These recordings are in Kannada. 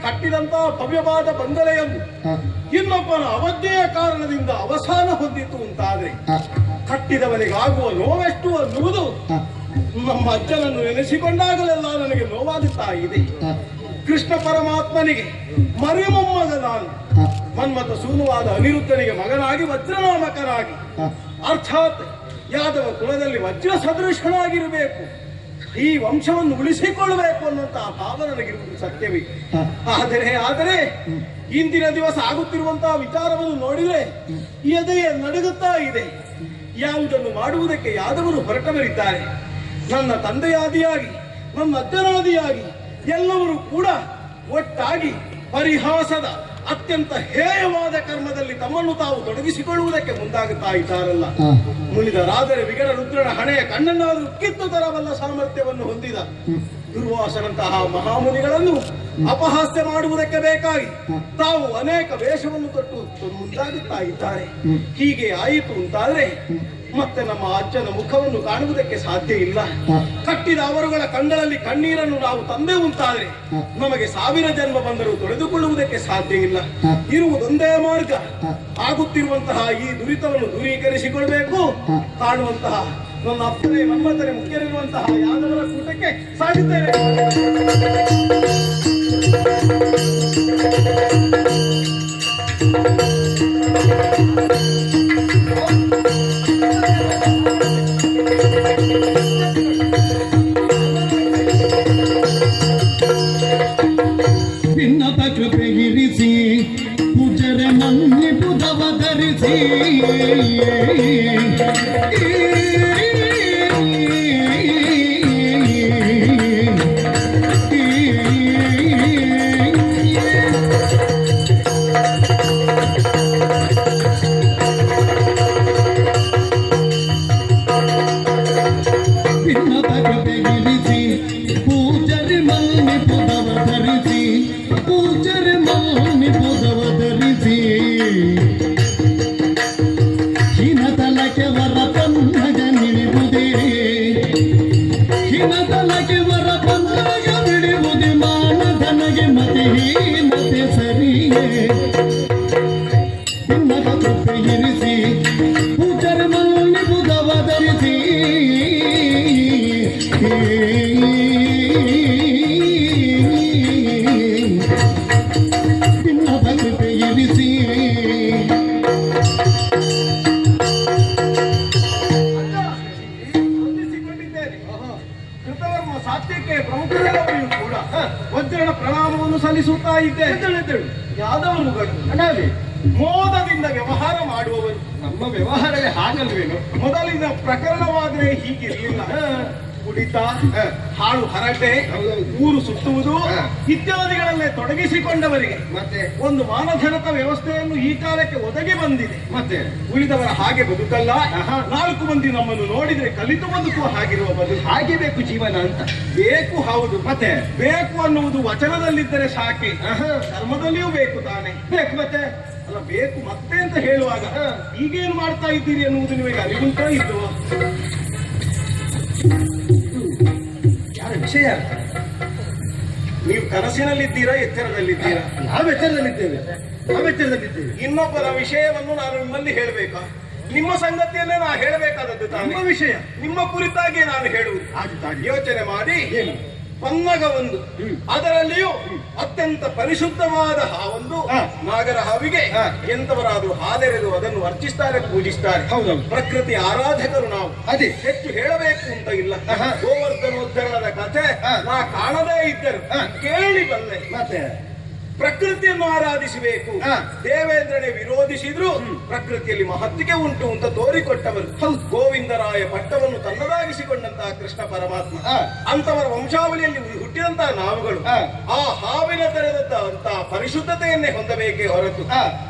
ಕಟ್ಟಿದಂತಹ ಭವ್ಯವಾದ ಬಂಗಲೆಯನ್ನು ಇನ್ನೊಬ್ಬನ ಅವಧ್ಯೆಯ ಕಾರಣದಿಂದ ಅವಸಾನ ಹೊಂದಿತ್ತು ಅಂತಾದ್ರೆ ಕಟ್ಟಿದವನಿಗಾಗುವ ನೋವೆಷ್ಟು ಅನ್ನುವುದು ನಮ್ಮ ಅಜ್ಜನನ್ನು ನೆನೆಸಿಕೊಂಡಾಗಲೆಲ್ಲ ನನಗೆ ನೋವಾಗುತ್ತಾ ಇದೆ. ಕೃಷ್ಣ ಪರಮಾತ್ಮನಿಗೆ ಮರಿಮೊಮ್ಮಗ ನಾನು, ಮನ್ಮಥ ಸೂನುವಾದ ಅನಿರುದ್ಧನಿಗೆ ಮಗನಾಗಿ ವಜ್ರನಾಮಕನಾಗಿ, ಅರ್ಥಾತ್ ಯಾದವ ಕುಲದಲ್ಲಿ ವಜ್ರ ಸದೃಶನಾಗಿರಬೇಕು, ಈ ವಂಶವನ್ನು ಉಳಿಸಿಕೊಳ್ಳಬೇಕು ಅನ್ನುವಂತಹ ಭಾವ ನನಗಿರುವುದು ಸತ್ಯವೇ. ಆದರೆ ಇಂದಿನ ದಿವಸ ಆಗುತ್ತಿರುವಂತಹ ವಿಚಾರವನ್ನು ನೋಡಿದರೆ ಎದೆಯೇ ನಡುಗುತ್ತಾ ಇದೆ. ಯಾವುದನ್ನು ಮಾಡುವುದಕ್ಕೆ ಯಾದವರು ಹೊರಟವರಿದ್ದಾರೆ. ನನ್ನ ತಂದೆಯಾದಿಯಾಗಿ, ನನ್ನ ಅಜ್ಜನಾದಿಯಾಗಿ ಎಲ್ಲರೂ ಕೂಡ ಒಟ್ಟಾಗಿ ಪರಿಹಾಸದ ಅತ್ಯಂತ ಹೇಯವಾದ ಕರ್ಮದಲ್ಲಿ ತಮ್ಮನ್ನು ತಾವು ತೊಡಗಿಸಿಕೊಳ್ಳುವುದಕ್ಕೆ ಮುಂದಾಗುತ್ತಾ ಇದ್ದಾರಲ್ಲ. ಮುನಿದರಾದರೆ ವಿಗಡ ರುದ್ರನ ಹಣೆಯ ಕಣ್ಣನ್ನಾದರೂ ಕಿತ್ತು ತರಬಲ್ಲ ಸಾಮರ್ಥ್ಯವನ್ನು ಹೊಂದಿದ ದುರ್ವಾಸನಂತಹ ಮಹಾಮುನಿಗಳನ್ನು ಅಪಹಾಸ್ಯ ಮಾಡುವುದಕ್ಕೆ ಬೇಕಾಗಿ ತಾವು ಅನೇಕ ವೇಷವನ್ನು ತೊಟ್ಟು ಮುಂದಾಗುತ್ತಾ ಇದ್ದಾರೆ. ಹೀಗೆ ಆಯಿತು ಅಂತಾದ್ರೆ ಮತ್ತೆ ನಮ್ಮ ಅಜ್ಜನ ಮುಖವನ್ನು ಕಾಣುವುದಕ್ಕೆ ಸಾಧ್ಯ ಇಲ್ಲ. ಕಟ್ಟಿದ ಅವರುಗಳ ಕಣ್ಣಲ್ಲಿ ಕಣ್ಣೀರನ್ನು ನಾವು ತಂದೆ ಉಂಟಾದ್ರೆ ನಮಗೆ 1000 ಜನ್ಮ ಬಂದರೂ ತೊಳೆದುಕೊಳ್ಳುವುದಕ್ಕೆ ಸಾಧ್ಯ ಇಲ್ಲ. ಇರುವುದೊಂದೇ ಮಾರ್ಗ. ಆಗುತ್ತಿರುವಂತಹ ಈ ದುರಿತವನ್ನು ದೂರೀಕರಿಸಿಕೊಳ್ಬೇಕು. ಕಾಣುವಂತಹ ನನ್ನ ಅಪ್ಪನೇ ಮನ್ಮಥನೇ ಮುಖ್ಯರಿರುವಂತಹ ಯಾದವರ ಕೂಟಕ್ಕೆ ಸಾಗಿದ್ದೇನೆ. ಭಿನ್ನತ ಕೃಪೆಗಿರಿಸಿ ಪೂಜರ ಮನ್ನಿ ಬುಧವ ಧರಿಸಿ ವಜ್ರನ ಪ್ರಣಾಮವನ್ನು ಸಲ್ಲಿಸುತ್ತಾ ಇದ್ದೆ. ಯಾದವರುಗಳು ಮೋದದಿಂದ ವ್ಯವಹಾರ ಮಾಡುವವರು. ನಮ್ಮ ವ್ಯವಹಾರವೇ ಹಾಗಲ್ವೇನು? ಮೊದಲಿನ ಪ್ರಕರಣವಾದರೆ ಹೀಗಿರಲಿಲ್ಲ. ಕುಡಿತ, ಹ. ಹಾಳು ಹರಟೆ, ಹೌದೌದು. ಊರು ಸುತ್ತುವುದು ಹ. ಇತ್ಯಾದಿಗಳನ್ನೇ ತೊಡಗಿಸಿಕೊಂಡವರಿಗೆ ಮತ್ತೆ ಒಂದು ಮಾನಧನಕ ವ್ಯವಸ್ಥೆಯನ್ನು ಈ ಕಾಲಕ್ಕೆ ಒದಗಿ ಬಂದಿದೆ. ಮತ್ತೆ ಉಳಿದವರ ಹಾಗೆ ಬದುಕಲ್ಲ. ಆಹಾ. 4 ಮಂದಿ ನಮ್ಮನ್ನು ನೋಡಿದ್ರೆ ಕಲಿತು ಬದುಕುವ ಹಾಗಿರುವ ಬದುಕು ಹಾಗೆ ಬೇಕು ಜೀವನ ಅಂತ. ಬೇಕು. ಹೌದು, ಮತ್ತೆ ಬೇಕು ಅನ್ನುವುದು ವಚನದಲ್ಲಿದ್ದರೆ ಸಾಕೆ, ಆಹಾ. ಕರ್ಮದಲ್ಲಿಯೂ ಬೇಕು ತಾನೆ. ಬೇಕು ಮತ್ತೆ ಅಲ್ಲ, ಬೇಕು ಮತ್ತೆ ಅಂತ ಹೇಳುವಾಗ ಈಗೇನು ಮಾಡ್ತಾ ಇದ್ದೀರಿ ಎನ್ನುವುದು ನಿಮಗೆ ಅರಿವುಂಟಾ ಇದ್ದು? ಯಾರ ವಿಷಯ? ನೀವು ಕನಸಿನಲ್ಲಿದ್ದೀರಾ, ಎಚ್ಚರದಲ್ಲಿದ್ದೀರಾ? ನಾವು ಎಚ್ಚರದಲ್ಲಿದ್ದೇವೆ, ನಾವು ಎಚ್ಚರದಲ್ಲಿದ್ದೇವೆ. ಇನ್ನೊಬ್ಬರ ವಿಷಯವನ್ನು ನಾನು ನಿಮ್ಮಲ್ಲಿ ಹೇಳಬೇಕಾ? ನಿಮ್ಮ ಸಂಗತಿಯನ್ನೇ ನಾನು ಹೇಳಬೇಕಾದದ್ದು ತಾನೆ. ನಮ್ಮ ವಿಷಯ ನಿಮ್ಮ ಕುರಿತಾಗಿ ನಾನು ಹೇಳುವುದು. ಯೋಚನೆ ಮಾಡಿ. ಏನು? ಪನ್ನಗ ಒಂದು, ಅದರಲ್ಲಿಯೂ ಅತ್ಯಂತ ಪರಿಶುದ್ಧವಾದ ಹಾವೊಂದು. ಹ. ನಾಗರ ಹಾವಿಗೆ ಹ. ಎಂತವರಾದರೂ ಹಾದೆರೆದು ಅದನ್ನು ಅರ್ಚಿಸ್ತಾರೆ, ಪೂಜಿಸ್ತಾರೆ. ಹೌದೌದು. ಪ್ರಕೃತಿ ಆರಾಧಕರು ನಾವು. ಅದೇ ಹೆಚ್ಚು ಹೇಳಬೇಕು ಅಂತ ಇಲ್ಲ. ಆಹಾ. ಗೋವರ್ಧನೋದ್ಧರಣದ ಕಥೆ ಹ. ನಾ ಕಾಣದೇ ಇದ್ದರು ಹ. ಕೇಳಿ ಬಂದೆ. ಮತ್ತೆ ಪ್ರಕೃತಿಯನ್ನು ಆರಾಧಿಸಬೇಕು. ಹ. ದೇವೇಂದ್ರನೇ ವಿರೋಧಿಸಿದ್ರು ಪ್ರಕೃತಿಯಲ್ಲಿ ಮಹತ್ತಿಗೆ ಉಂಟು ಅಂತ ತೋರಿಕೊಟ್ಟವರು. ಹೌದು. ಗೋವಿಂದರಾಯ ಪಟ್ಟವನ್ನು ತನ್ನದಾಗಿಸಿಕೊಂಡಂತಹ ಕೃಷ್ಣ ಪರಮಾತ್ಮ. ಹ. ಅಂತವರ ವಂಶಾವಳಿಯಲ್ಲಿ ಹುಟ್ಟಿದಂತಹ ನಾವುಗಳು ಹ. ಆ ಹಾವಿನ ತೆರೆದಂತಹ ಪರಿಶುದ್ಧತೆಯನ್ನೇ ಹೊಂದಬೇಕೇ ಹೊರತು ಹ.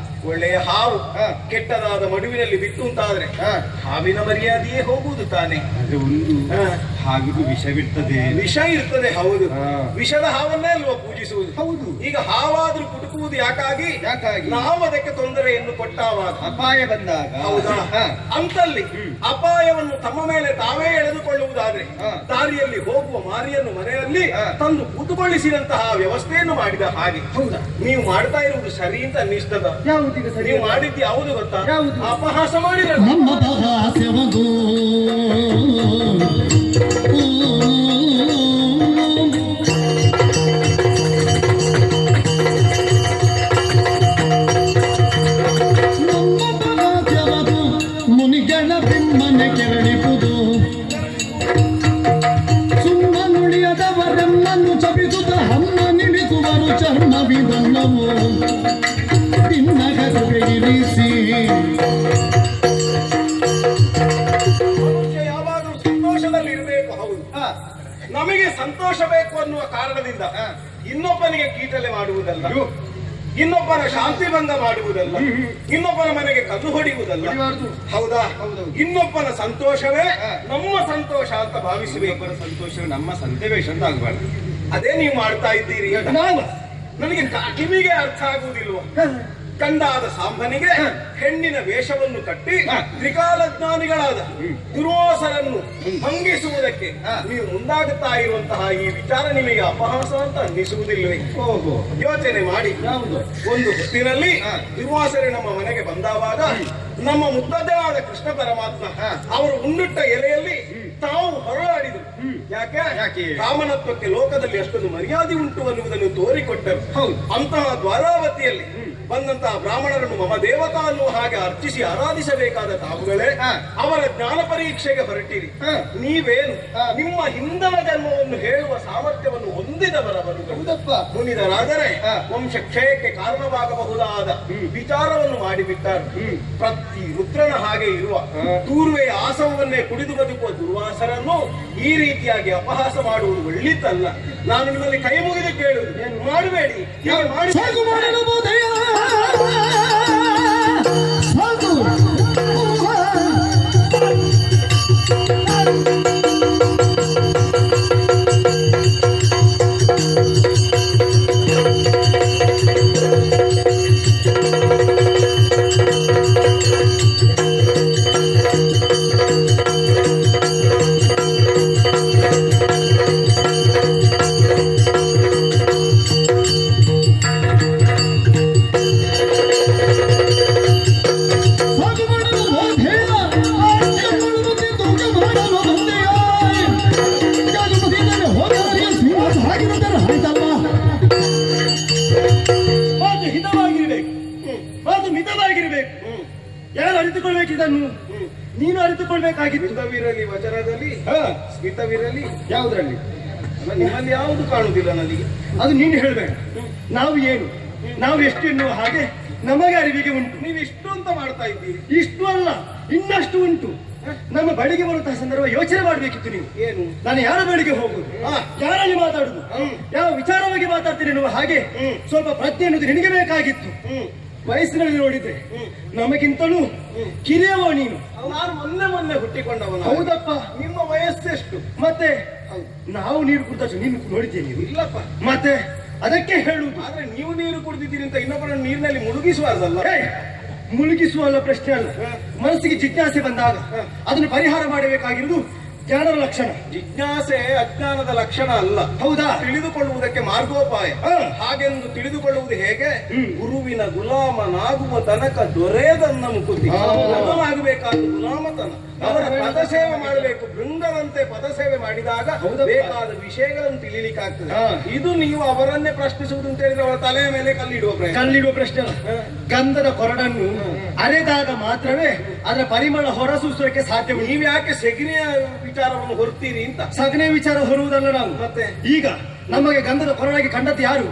ಒಳ್ಳೆಯ ಹಾವು ಹ. ಕೆಟ್ಟದಾದ ಮಡುವಿನಲ್ಲಿ ಬಿಟ್ಟು ಅಂತಾದ್ರೆ ಹ. ಹಾವಿನ ಮರ್ಯಾದೆಯೇ ಹೋಗುವುದು ತಾನೆ. ಅದು ಒಂದು ಹ. ಹಾವಿಗೂ ವಿಷವಿರ್ತದೆ. ವಿಷ ಇರ್ತದೆ. ಹೌದು, ಹ. ವಿಷದ ಹಾವನ್ನೇ ಅಲ್ವಾ ಪೂಜಿಸುವುದು. ಹೌದು. ಈಗ ಹಾವಾದ್ರೂ ಕುಟುಕುವುದು ಯಾಕಾಗಿ? ಯಾಕಾಗಿ? ನಾವು ಅದಕ್ಕೆ ತೊಂದರೆಯನ್ನು ಕೊಟ್ಟಾವಾಗ. ಅಪಾಯ ಬಂದಾಗ. ಹೌದಾ? ಹ. ಅಂತಲ್ಲಿ ಅಪಾಯವನ್ನು ತಮ್ಮ ಮೇಲೆ ತಾವೇ ಎಳೆದುಕೊಳ್ಳುವುದಾದ್ರೆ ಹ. ದಾರಿಯಲ್ಲಿ ಹೋಗುವ ಮಾರಿಯನ್ನು ಮನೆಯಲ್ಲಿ ಹ. ತಂದು ಕೂತುಕೊಳ್ಳಿಸಿದಂತಹ ವ್ಯವಸ್ಥೆಯನ್ನು ಮಾಡಿದ ಹಾಗೆ. ಹೌದಾ? ನೀವು ಮಾಡ್ತಾ ಇರುವುದು ಸರಿ ಅಂತ ಅನ್ನಿಸ್ತದ? ಯಾವುದೀಗ ಸರಿ? ನೀವು ಮಾಡಿದ್ದು ಯಾವುದು ಗೊತ್ತಾ? ಯಾವುದು? ಅಪಹಾಸ ಮಾಡಿದ ನಮ್ಮ ರಹಸ್ಯವದು ಮುನಿಗಳ ಬಿಮ್ಮನೆ ಕೆರಳಿಪುದು ಸುಮ್ಮ ನುಡಿಯದವರೆಮ್ಮನ್ನು ಚಪಿಸುತ್ತ ಹಮ್ಮ ನಿಲ್ಲಿಸುವರು ಚರ್ಮವಿದನ್ನವು ತಿನ್ನಗದುಗೆ ಇರಿಸಿ. ಮನುಷ್ಯ ಯಾವಾಗಲೂ ಸಂತೋಷದಲ್ಲಿ ಇರಬೇಕು. ಹೌದು, ನಮಗೆ ಸಂತೋಷ ಬೇಕು ಅನ್ನುವ ಕಾರಣದಿಂದ ಇನ್ನೊಬ್ಬನಿಗೆ ಕೀಟಲೆ ಮಾಡುವುದಲ್ಲ, ಇನ್ನೊಬ್ಬನ ಶಾಂತಿ ಭಂಗ ಮಾಡುವುದಲ್ಲ, ಇನ್ನೊಬ್ಬನ ಮನೆಗೆ ಕಲ್ಲು ಹೊಡೆಯುವುದಲ್ಲ. ಹೌದಾ? ಇನ್ನೊಬ್ಬನ ಸಂತೋಷವೇ ನಮ್ಮ ಸಂತೋಷ ಅಂತ ಭಾವಿಸಬೇಕು. ಸಂತೋಷ ನಮ್ಮ ಸಂತವೇಶ ಅಂತ ಆಗಬಾರ್ದು. ಅದೇ ನೀವು ಮಾಡ್ತಾ ಇದ್ದೀರಿ. ನನಗೆ ನಿಮಗೆ ಅರ್ಥ ಆಗುವುದಿಲ್ವ? ಕಂಡಾದ ಸಾಂಬನಿಗೆ ಹೆಣ್ಣಿನ ವೇಷವನ್ನು ಕಟ್ಟಿ ತ್ರಿಕಾಲಜ್ಞಾನಿಗಳಾದ ದುರ್ವಾಸರನ್ನು ಭಂಗಿಸುವುದಕ್ಕೆ ನೀವು ಮುಂದಾಗುತ್ತಾ ಇರುವಂತಹ ಈ ವಿಚಾರ ನಿಮಗೆ ಅಪಹಾಸ ಅಂತ ಅನ್ನಿಸುವುದಿಲ್ಲವೇ? ಯೋಚನೆ ಮಾಡಿ. ಒಂದು ಹೊತ್ತಿನಲ್ಲಿ ದುರ್ವಾಸರೆ ನಮ್ಮ ಮನೆಗೆ ಬಂದಾವಾಗ ನಮ್ಮ ಮುದ್ದದ್ದೆಯಾದ ಕೃಷ್ಣ ಪರಮಾತ್ಮ ಅವರು ಉಂಡುಟ್ಟ ಎಲೆಯಲ್ಲಿ ತಾವು ಹೊರಳಾಡಿದರು. ಯಾಕೆ? ಕಾಮನತ್ವಕ್ಕೆ ಲೋಕದಲ್ಲಿ ಅಷ್ಟೊಂದು ಮರ್ಯಾದೆ ಉಂಟು ಅನ್ನುವುದನ್ನು ತೋರಿಕೊಟ್ಟರು. ಅಂತಹ ದ್ವಾರಾವತಿಯಲ್ಲಿ ಬಂದಂತಹ ಬ್ರಾಹ್ಮಣರನ್ನು ಮಮ ದೇವತಾ ಅನ್ನುವ ಹಾಗೆ ಅರ್ಚಿಸಿ ಆರಾಧಿಸಬೇಕಾದ ತಾವುಗಳೇ ಅವರ ಜ್ಞಾನ ಪರೀಕ್ಷೆಗೆ ಹೊರಟಿರಿ. ನೀವೇನು ನಿಮ್ಮ ಹಿಂದನ ಜನ್ಮವನ್ನು ಹೇಳುವ ಸಾಮರ್ಥ್ಯವನ್ನು ಹೊಂದಿದವರವರು ಮುನಿದರಾದರೆ ವಂಶ ಕ್ಷಯಕ್ಕೆ ಕಾರಣವಾಗಬಹುದಾದ ವಿಚಾರವನ್ನು ಮಾಡಿಬಿಟ್ಟಾರೆ. ಪ್ರತಿ ರುದ್ರನ ಹಾಗೆ ಇರುವ ತೂರ್ವೆಯ ಆಸವನ್ನೇ ಕುಡಿದು ಬದುಕುವ ದುರ್ವಾಸರನ್ನು ಈ ರೀತಿಯಾಗಿ ಅಪಹಾಸ ಮಾಡುವುದು ಒಳ್ಳಿತಲ್ಲ. ನಾನು ನಿಮ್ಮಲ್ಲಿ ಕೈ ಮುಗಿದು ಕೇಳುವುದು, ಏನು ಮಾಡಬೇಡಿ, ಹೀಗೆ ಮಾಡಿ. ಯಾರು ಅರಿತುಕೊಳ್ಬೇಕು ಇದನ್ನು? ನೀನು ಅರಿತುಕೊಳ್ಬೇಕಾಗಿತ್ತು. ಸ್ಮಿತವಿರಲಿ ವಚನದಲ್ಲಿ, ಸ್ಮಿತವಿರಲಿ ಯಾವುದ್ರಲ್ಲಿ? ನಿಮ್ಮಲ್ಲಿ ಯಾವುದು ಕಾಣುವುದಿಲ್ಲ ನನಗೆ. ಅದು ನೀನು ಹೇಳ್ಬೇಡ. ನಾವು ಏನು, ನಾವು ಎಷ್ಟು ಎನ್ನುವ ಹಾಗೆ ನಮಗೆ ಅರಿವಿಗೆ ಉಂಟು. ನೀವು ಇಷ್ಟು ಅಂತ ಮಾಡ್ತಾ ಇದ್ದೀರಿ. ಇಷ್ಟು ಅಲ್ಲ, ಇನ್ನಷ್ಟು ಉಂಟು. ನಮ್ಮ ಬಳಿಗೆ ಬರುವಂತಹ ಸಂದರ್ಭ ಯೋಚನೆ ಮಾಡ್ಬೇಕಿತ್ತು ನೀವು. ಏನು? ನಾನು ಯಾರ ಬಳಿಗೆ ಹೋಗುದು, ಯಾರಲ್ಲಿ ಮಾತಾಡುದು, ಯಾವ ವಿಚಾರವಾಗಿ ಮಾತಾಡ್ತೀನಿ ಎನ್ನುವ ಹಾಗೆ ಸ್ವಲ್ಪ ಪ್ರಜ್ಞೆ ಅನ್ನೋದು ನಿನಗೆ ಬೇಕಾಗಿತ್ತು. ವಯಸ್ಸಿನಲ್ಲಿ ನೋಡಿದ್ರೆ ನಮಗಿಂತಲೂ ಕಿರಿಯವ ನೀನು. ನಾನು ಮೊನ್ನೆ ಹುಟ್ಟಿಕೊಂಡವನು. ಹೌದಪ್ಪ. ನಿಮ್ಮ ವಯಸ್ಸೆಷ್ಟು? ಮತ್ತೆ ನಾವು ನೀರು ಕುಡಿದ ನೀನು ನೋಡಿದ್ದೇನೆ. ಇಲ್ಲಪ್ಪ. ಮತ್ತೆ ಅದಕ್ಕೆ ಹೇಳುವುದು. ಆದ್ರೆ ನೀವು ನೀರು ಕುಡಿದಿದ್ದೀರಿ ಅಂತ ಇನ್ನೊಬ್ಬರನ್ನು ನೀರಿನಲ್ಲಿ ಮುಳುಗಿಸುವಾರ್ದಲ್ಲ. ಮುಳುಗಿಸುವಲ್ಲ ಪ್ರಶ್ನೆ ಅಲ್ಲ. ಮನಸ್ಸಿಗೆ ಜಿಜ್ಞಾಸೆ ಬಂದಾಗ ಅದನ್ನು ಪರಿಹಾರ ಮಾಡಬೇಕಾಗಿರುವುದು ಜ್ಞಾನದ ಲಕ್ಷಣ. ಜಿಜ್ಞಾಸೆ ಅಜ್ಞಾನದ ಲಕ್ಷಣ ಅಲ್ಲ. ಹೌದಾ? ತಿಳಿದುಕೊಳ್ಳುವುದಕ್ಕೆ ಮಾರ್ಗೋಪಾಯ. ಹಾಗೆಂದು ತಿಳಿದುಕೊಳ್ಳುವುದು ಹೇಗೆ? ಗುರುವಿನ ಗುಲಾಮನಾಗುವ ತನಕ ದೊರೆಯದನ್ನ ಮುಕುತಿ. ಆಗಬೇಕಾದ ಗುಲಾಮತನ. ಅವರ ಪದಸೇವೆ ಮಾಡಬೇಕು. ಬೃಂದರಂತೆ ಪದಸೇವೆ ಮಾಡಿದಾಗ ಬೇಕಾದ ವಿಷಯಗಳನ್ನು ತಿಳಿಲಿಕ್ಕಾಗ್ತದೆ. ಇದು ನೀವು ಅವರನ್ನೇ ಪ್ರಶ್ನಿಸುವುದು ಅಂತ ಹೇಳಿದ್ರೆ ಅವರ ತಲೆಯ ಮೇಲೆ ಕಲ್ಲಿಡುವ ಪ್ರಶ್ನೆ ಅಲ್ಲ. ಗಂಧದ ಕೊರಡನ್ನು ಅರೆದಾಗ ಮಾತ್ರವೇ ಅದರ ಪರಿಮಳ ಹೊರಸೂಸುವುದಕ್ಕೆ ಸಾಧ್ಯ. ನೀವು ಯಾಕೆ ಸೆಗಣಿಯ ವಿಚಾರವನ್ನು ಹೊರ್ತೀರಿ ಅಂತ? ಸಗಣೆ ವಿಚಾರ ಹೊರುವುದಲ್ಲ ನಾವು. ಮತ್ತೆ ಈಗ ನಮಗೆ ಗಂಧದ ಕೊರಡಾಗಿ ಕಂಡದ್ದು ಯಾರು?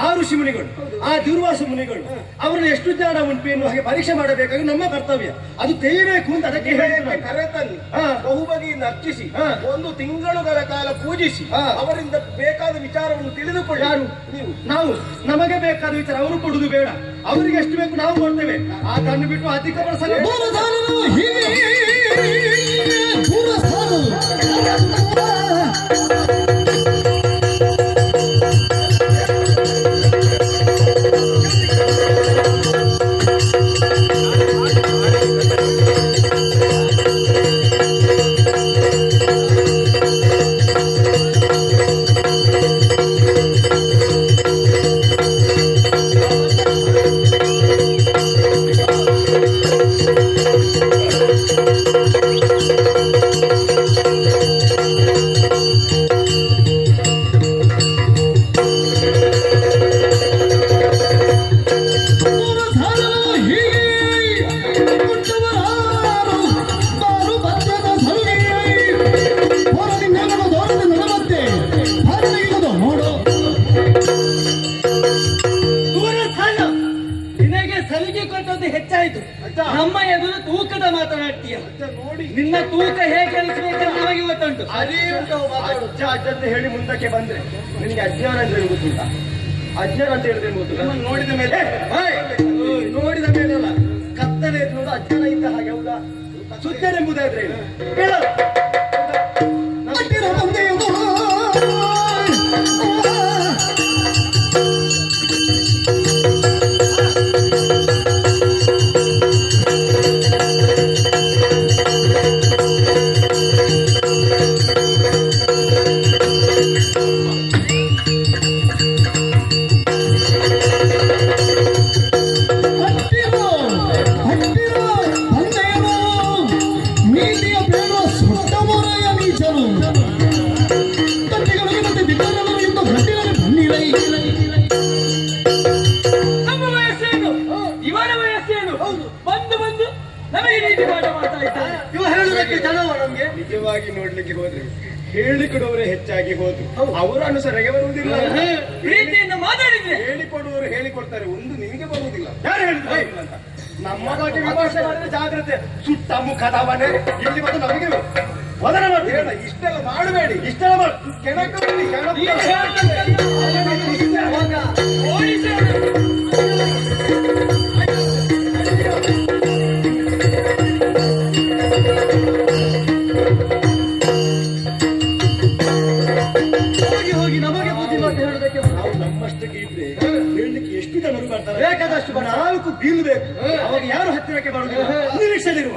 ಆ ಋಷಿ ಮುನಿಗಳು, ಆ ದುರ್ವಾಸ ಮುನಿಗಳು. ಅವರಲ್ಲಿ ಎಷ್ಟು ಜ್ಞಾನ ಉಂಟು ಎನ್ನುವ ಹಾಗೆ ಪರೀಕ್ಷೆ ಮಾಡಬೇಕಾಗಿ ನಮ್ಮ ಕರ್ತವ್ಯ. ಅದು ತೆಗೆಯಬೇಕು ಅಂತ ಅದಕ್ಕೆ ಕರೆತನ್ನಿ ಬಹುಬಗೆಯಿಂದ ಅರ್ಚಿಸಿ 1 ತಿಂಗಳುಗಳ ಕಾಲ ಪೂಜಿಸಿ ಅವರಿಂದ ಬೇಕಾದ ವಿಚಾರವನ್ನು ತಿಳಿದುಕೊಳ್ಳಿ. ಯಾರು? ನೀವು. ನಾವು ನಮಗೆ ಬೇಕಾದ ವಿಚಾರ ಅವರು ಕೊಡುದು ಬೇಡ. ಅವರಿಗೆ ಎಷ್ಟು ಬೇಕು ನಾವು ಕೊಡ್ತೇವೆ. ಅದನ್ನು ಬಿಟ್ಟು ಅಧಿಕ ಹೆಚ್ಚಾಯ್ತು. ನಮ್ಮ ಎದುರು ತೂಕದ ಮಾತನಾಡ್ತೀಯ. ನೋಡಿ ನಿನ್ನ ತೂಕ ಹೇಗೆ ಅನಿಸಬೇಕಂತ ನಮಗೆ ಗೊತ್ತುಂಟು. ಅಜ್ಜ ಅಂತ ಹೇಳಿ ಮುಂದಕ್ಕೆ ಬಂದ್ರೆ ನಿನಗೆ ಅಜ್ಞಾನ ಅಂತ ಹೇಳಿ ಗೊತ್ತುಂಟ. ಅಜ್ಞಾನ ಅಂತ ಹೇಳಿದ್ರೆ ಗೊತ್ತು. ನೋಡಿದ ಮೇಲೆ ನೋಡಿದ ಮೇಲೆ ಅಲ್ಲ, ಕತ್ತಲೆ ಎನ್ನುವುದು ಅಜ್ಞಾನ ಇದ್ದ ಹಾಗೆ. ಹೌದಾ? ಸುತ್ತನೆಂಬುದಾದ್ರೆ ಹೇಳ. ನಿಜವಾಗಿ ನೋಡ್ಲಿಕ್ಕೆ ಹೋದ್ರೆ ಹೇಳಿಕೊಡುವವರೇ ಹೆಚ್ಚಾಗಿ ಹೋದ್ರು. ಅವರ ಅನುಸರಣೆಗೆ ಬರುವುದಿಲ್ಲ. ಪ್ರೀತಿಯಿಂದ ಮಾತಾಡಿದ್ರೆ ಹೇಳಿಕೊಡುವವರು ಹೇಳಿಕೊಡ್ತಾರೆ, ಒಂದು ನಿಮಗೆ ಬರುವುದಿಲ್ಲ. ಯಾರು ಹೇಳಿದ್ರು ಅಂತ? ನಮ್ಮ ಬಗ್ಗೆ ವಿಮರ್ಶೆ ಮಾಡಿದ್ರೆ ಜಾಗ್ರತೆ. ಸುಟ್ಟ ಮುಖದವನೇ ಇಲ್ಲಿ ಬಂದು ನಮಗೆ ವದನ ಮಾಡ್ತೀರ. ಇಷ್ಟೆಲ್ಲ ಮಾಡಬೇಡಿ. ಇಷ್ಟೆಲ್ಲ ಮಾಡಿ ಕೆಣಕ ಹೋಗಿ ನಮಗೆ ಬುದ್ಧಿ ಮಾತು ಹೇಳೋದಕ್ಕೆ ನಾವು ನಮ್ಮಷ್ಟಕ್ಕೆ ಇದ್ರೆ ಹೇಳಲಿಕ್ಕೆ ಎಷ್ಟು ಜನರು ಬರ್ತಾರೆ? ಬೇಕಾದಷ್ಟು 4 ಬೀಳ್ಬೇಕು. ಅವಾಗ ಯಾರು ಹತ್ತಿರಕ್ಕೆ ಬರುವುದಿಲ್ಲ. ನಿರೀಕ್ಷೆಯಲ್ಲಿರುವ